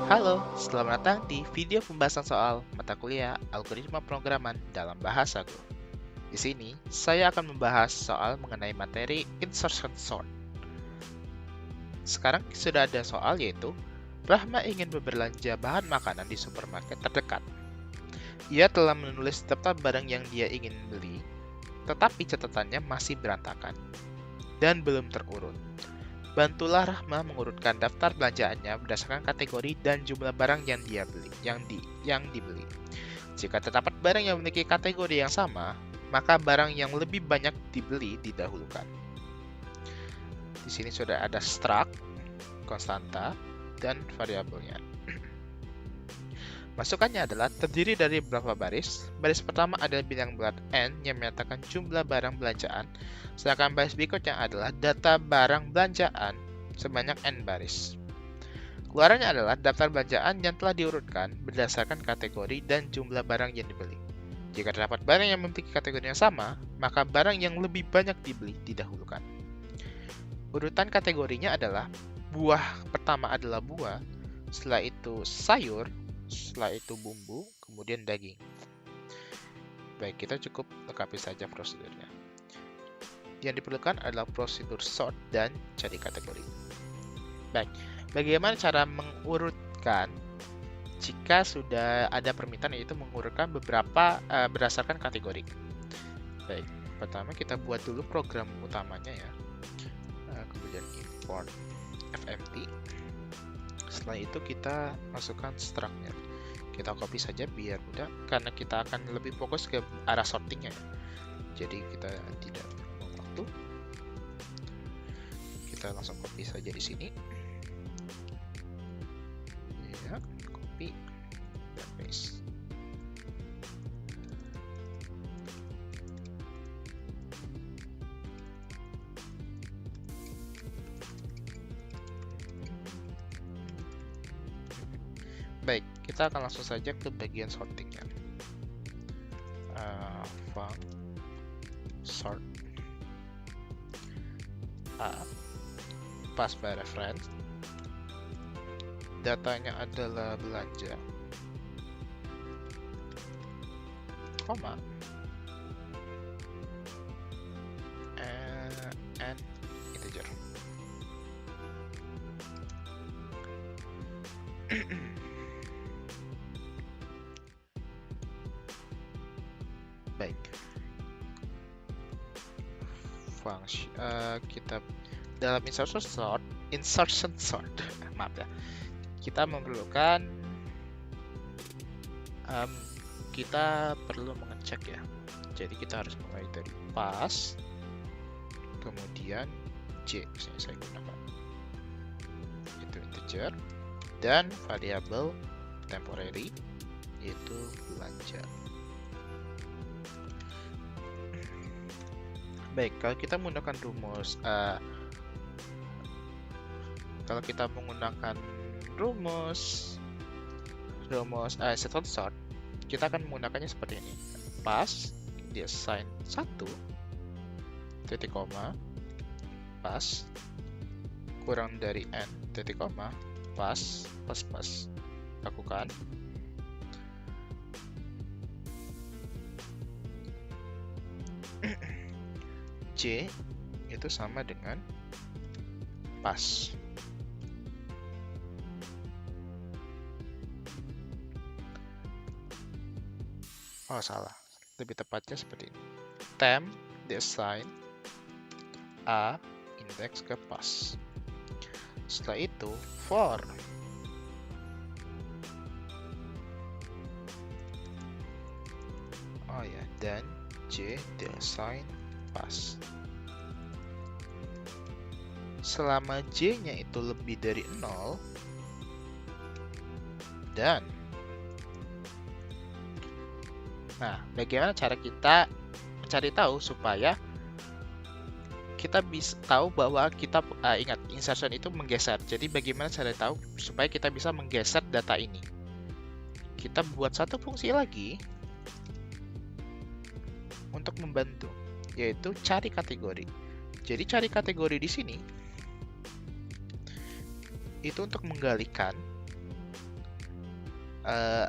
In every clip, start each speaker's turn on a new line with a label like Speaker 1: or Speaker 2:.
Speaker 1: Halo, selamat datang di video pembahasan soal mata kuliah algoritma pemrograman dalam bahasa Go. Di sini, saya akan membahas soal mengenai materi insertion sort. Sekarang sudah ada soal yaitu, Rahma ingin berbelanja bahan makanan di supermarket terdekat. Ia telah menulis daftar barang yang dia ingin beli, tetapi catatannya masih berantakan dan belum terurut. Bantulah Rahma mengurutkan daftar belanjaannya berdasarkan kategori dan jumlah barang yang dibeli. Jika terdapat barang yang memiliki kategori yang sama, maka barang yang lebih banyak dibeli didahulukan. Di sini sudah ada struct, konstanta, dan variabelnya. Masukannya adalah terdiri dari beberapa baris. Baris pertama adalah bilangan bulat n yang menyatakan jumlah barang belanjaan, sedangkan baris berikutnya adalah data barang belanjaan sebanyak n baris. Keluarannya adalah daftar belanjaan yang telah diurutkan berdasarkan kategori dan jumlah barang yang dibeli. Jika terdapat barang yang memiliki kategori yang sama, maka barang yang lebih banyak dibeli didahulukan. Urutan kategorinya adalah buah pertama adalah buah, setelah itu sayur, setelah itu bumbu, kemudian daging. Baik, kita cukup lengkapi saja prosedurnya. Yang diperlukan adalah prosedur sort dan cari kategori. Baik, bagaimana cara mengurutkan jika sudah ada permintaan, yaitu mengurutkan beberapa berdasarkan kategori. Baik, pertama kita buat dulu program utamanya ya. Kemudian import fmt. Setelah itu kita masukkan struct-nya. Kita copy saja biar mudah, karena kita akan lebih fokus ke arah sortingnya. Jadi kita tidak buang waktu. Kita langsung copy saja di sini. Ya, copy dan paste. Baik, kita akan langsung saja ke bagian sortingnya. Func sort A pass by reference. Datanya adalah belanja, koma, and integer. Baik, function kita dalam insertion sort maaf ya, kita memerlukan kita perlu mengecek ya. Jadi kita harus mulai dari pass, kemudian j misalnya saya gunakan itu integer, dan variabel temporary yaitu belanja. Baik, kalau kita menggunakan rumus insertion sort, kita akan menggunakannya seperti ini. Pass di assign 1 titik koma pass kurang dari n titik koma pass lakukan J itu sama dengan pass. Oh salah, lebih tepatnya seperti ini. Temp diassign A index ke pass. Setelah itu for dan J diassign pass. Selama J-nya itu lebih dari 0 dan bagaimana cara kita mencari tahu supaya kita bisa tahu bahwa kita ingat insertion itu menggeser. Jadi bagaimana cara tahu supaya kita bisa menggeser data ini? Kita buat satu fungsi lagi untuk membantu, yaitu cari kategori. Jadi cari kategori di sini itu untuk menggalikan uh,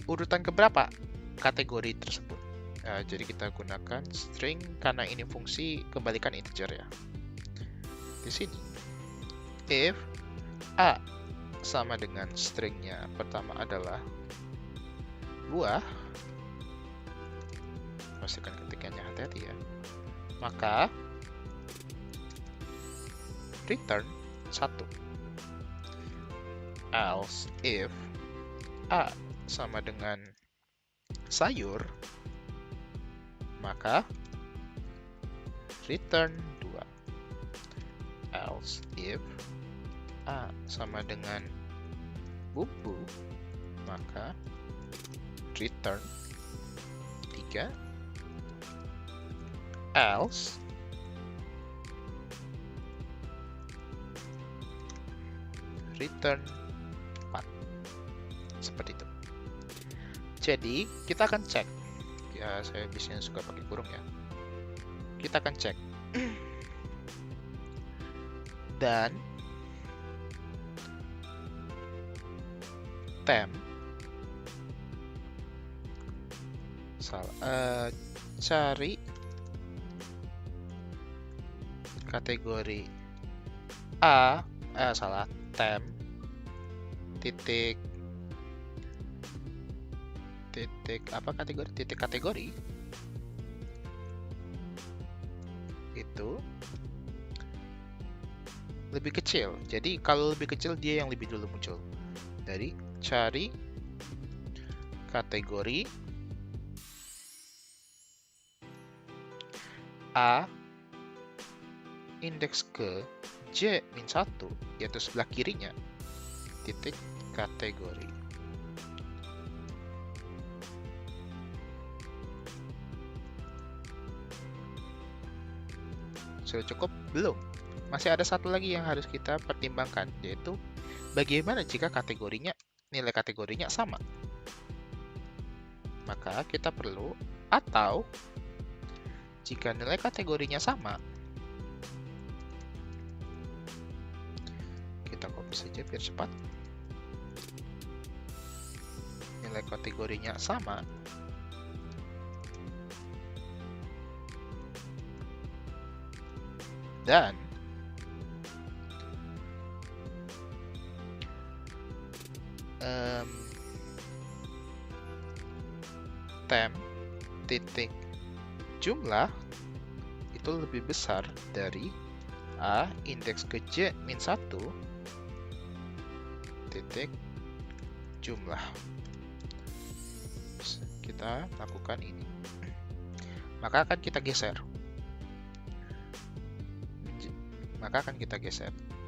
Speaker 1: urutan keberapa kategori tersebut. Jadi kita gunakan string karena ini fungsi kembalikan integer ya. Di sini, if A sama dengan stringnya pertama adalah buah, pastikan ketikannya hati-hati ya, maka return 1. Else if A sama dengan sayur, maka return 2. Else if A sama dengan bumbu, maka return 3. Else return 4. Seperti itu. Jadi kita akan cek ya, saya biasanya suka pakai kurung ya. Kita akan cek dan temp cari kategori temp titik kategori itu lebih kecil. Jadi kalau lebih kecil dia yang lebih dulu muncul. Jadi cari kategori A indeks ke J-1 yaitu sebelah kirinya titik kategori. Sudah cukup? Belum. Masih ada satu lagi yang harus kita pertimbangkan, yaitu bagaimana jika nilai kategorinya sama. Maka kita perlu, atau jika nilai kategorinya sama, kita copy saja biar cepat. Nilai kategorinya sama, dan temp titik jumlah itu lebih besar dari A indeks ke J-1 titik jumlah. Kita lakukan ini, maka akan kita geser.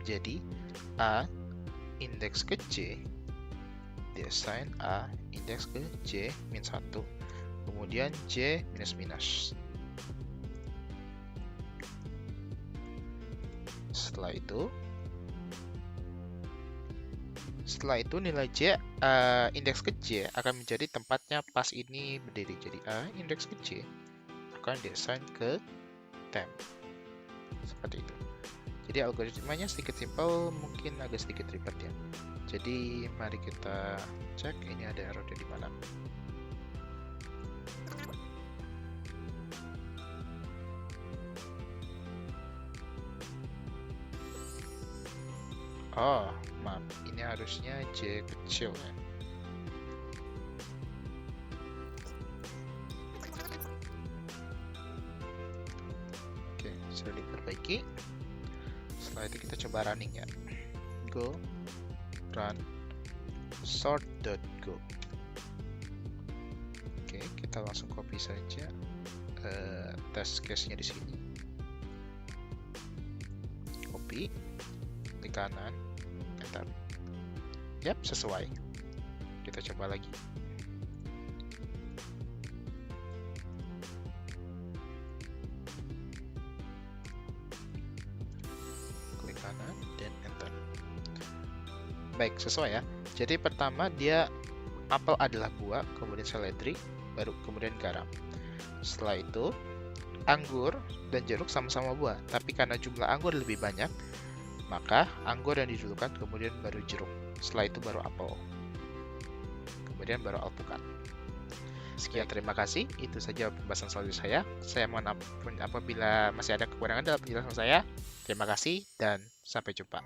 Speaker 1: Jadi A indeks ke J diassign A indeks ke J-1, kemudian J minus. Setelah itu nilai J indeks ke J akan menjadi tempatnya pas ini berdiri. Jadi A indeks ke J akan diassign ke temp. Seperti itu. Jadi algoritmanya sedikit simpel, mungkin agak sedikit ribet ya. Jadi mari kita cek ini ada error di mana. Oh, maaf, ini harusnya J kecil ya. Oke, sudah diperbaiki. Setelah itu kita coba running ya. Go run sort.go. Oke, kita langsung copy saja test case-nya di sini. Copy, klik kanan, enter. Yap, sesuai. Kita coba lagi. Klik kanan dan enter. Baik, sesuai ya. Jadi pertama dia apel adalah buah, kemudian seledri, baru kemudian garam. Setelah itu anggur dan jeruk sama-sama buah, tapi karena jumlah anggur lebih banyak, Maka anggur yang didulukan, kemudian baru jeruk. Setelah itu baru apel. Kemudian baru alpukat. Sekian, terima kasih. Itu saja pembahasan selanjutnya saya. Saya mohon ampun apabila masih ada kekurangan dalam penjelasan saya. Terima kasih dan sampai jumpa.